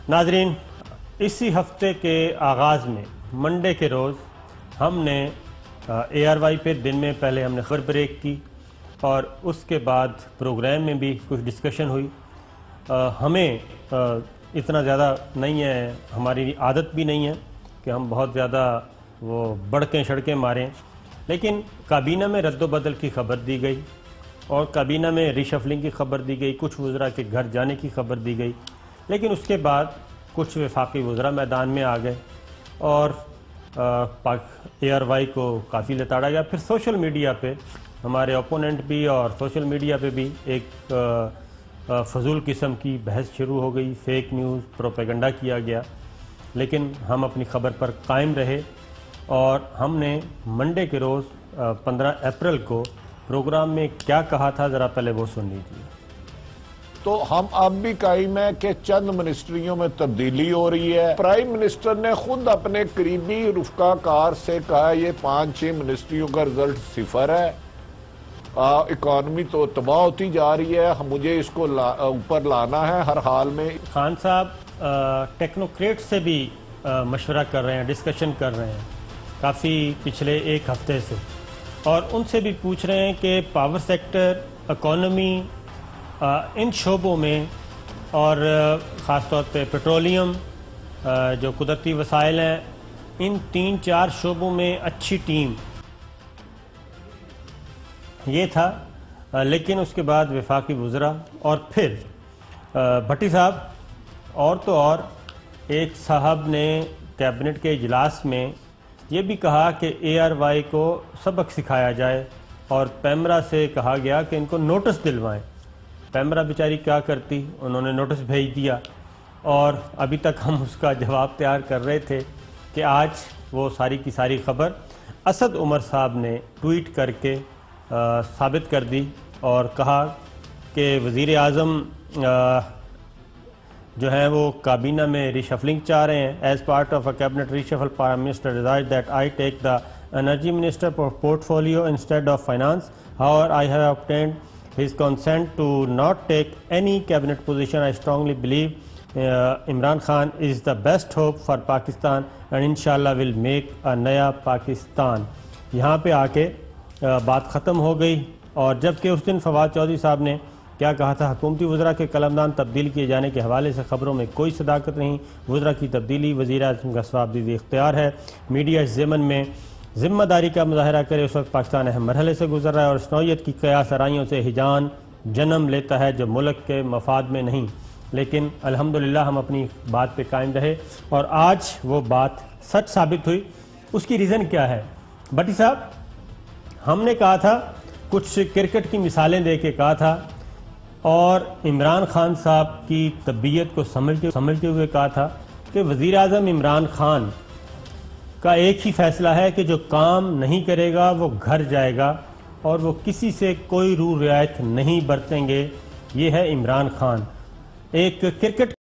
ناظرین، اسی ہفتے کے آغاز میں منڈے کے روز ہم نے اے آر وائی پہ دن میں پہلے ہم نے خبر بریک کی اور اس کے بعد پروگرام میں بھی کچھ ڈسکشن ہوئی۔ ہمیں اتنا زیادہ نہیں ہے، ہماری عادت بھی نہیں ہے کہ ہم بہت زیادہ وہ بڑکیں شڑکیں ماریں، لیکن کابینہ میں رد و بدل کی خبر دی گئی اور کابینہ میں ری شفلنگ کی خبر دی گئی، کچھ وزراء کے گھر جانے کی خبر دی گئی، لیکن اس کے بعد کچھ وفاقی وزراء میدان میں آ گئے اور اے آر وائی کو کافی لتاڑا گیا۔ پھر سوشل میڈیا پہ ہمارے اپوننٹ بھی اور سوشل میڈیا پہ بھی ایک فضول قسم کی بحث شروع ہو گئی، فیک نیوز پروپیگنڈا کیا گیا، لیکن ہم اپنی خبر پر قائم رہے اور ہم نے منڈے کے روز 15 اپریل کو پروگرام میں کیا کہا تھا، ذرا پہلے وہ سن لیجیے۔ تو ہم اب بھی قائم ہیں کہ چند منسٹریوں میں تبدیلی ہو رہی ہے۔ پرائم منسٹر نے خود اپنے قریبی رفقا کار سے کہا یہ 5-6 منسٹریوں کا رزلٹ 0 ہے، اکانومی تو تباہ ہوتی جا رہی ہے، مجھے اس کو اوپر لانا ہے ہر حال میں۔ خان صاحب ٹیکنوکریٹ سے بھی مشورہ کر رہے ہیں، ڈسکشن کر رہے ہیں کافی پچھلے ایک ہفتے سے، اور ان سے بھی پوچھ رہے ہیں کہ پاور سیکٹر، اکانومی، ان شعبوں میں اور خاص طور پہ پیٹرولیم جو قدرتی وسائل ہیں، ان 3-4 شعبوں میں اچھی ٹیم یہ تھا، لیکن اس کے بعد وفاقی وزراء اور پھر بھٹی صاحب اور تو اور ایک صاحب نے کیبنٹ کے اجلاس میں یہ بھی کہا کہ اے آر وائی کو سبق سکھایا جائے اور پیمرا سے کہا گیا کہ ان کو نوٹس دلوائیں۔ پیمرا بیچاری کیا کرتی، انہوں نے نوٹس بھیج دیا اور ابھی تک ہم اس کا جواب تیار کر رہے تھے کہ آج وہ ساری کی ساری خبر اسد عمر صاحب نے ٹویٹ کر کے ثابت کر دی اور کہا کہ وزیر اعظم جو ہیں وہ کابینہ میں ری شفلنگ چاہ رہے ہیں۔ As part of a cabinet reshuffle, prime minister desired that I take the energy minister portfolio instead of finance, however I have obtained his consent to not take any cabinet position. I strongly believe Imran Khan is the best hope for Pakistan and inshallah will make a نیا پاکستان۔ یہاں پہ آ کے بات ختم ہو گئی، اور جبکہ اس دن فواد چودھری صاحب نے کیا کہا تھا، حکومتی وزراء کے قلمدان تبدیل کیے جانے کے حوالے سے خبروں میں کوئی صداقت نہیں، وزراء کی تبدیلی وزیر اعظم کا صوابدیدی اختیار ہے، میڈیا اس ضمن میں ذمہ داری کا مظاہرہ کرے۔ اس وقت پاکستان اہم مرحلے سے گزر رہا ہے اور اس نوعیت کی قیاس آرائیوں سے ہجان جنم لیتا ہے جو ملک کے مفاد میں نہیں، لیکن الحمدللہ ہم اپنی بات پہ قائم رہے اور آج وہ بات سچ ثابت ہوئی۔ اس کی ریزن کیا ہے؟ بھٹی صاحب، ہم نے کہا تھا، کچھ کرکٹ کی مثالیں دے کے کہا تھا اور عمران خان صاحب کی طبیعت کو سمجھتے ہوئے کہا تھا کہ وزیر اعظم عمران خان کا ایک ہی فیصلہ ہے کہ جو کام نہیں کرے گا وہ گھر جائے گا اور وہ کسی سے کوئی روح رعایت نہیں برتیں گے۔ یہ ہے عمران خان۔ ایک کرکٹ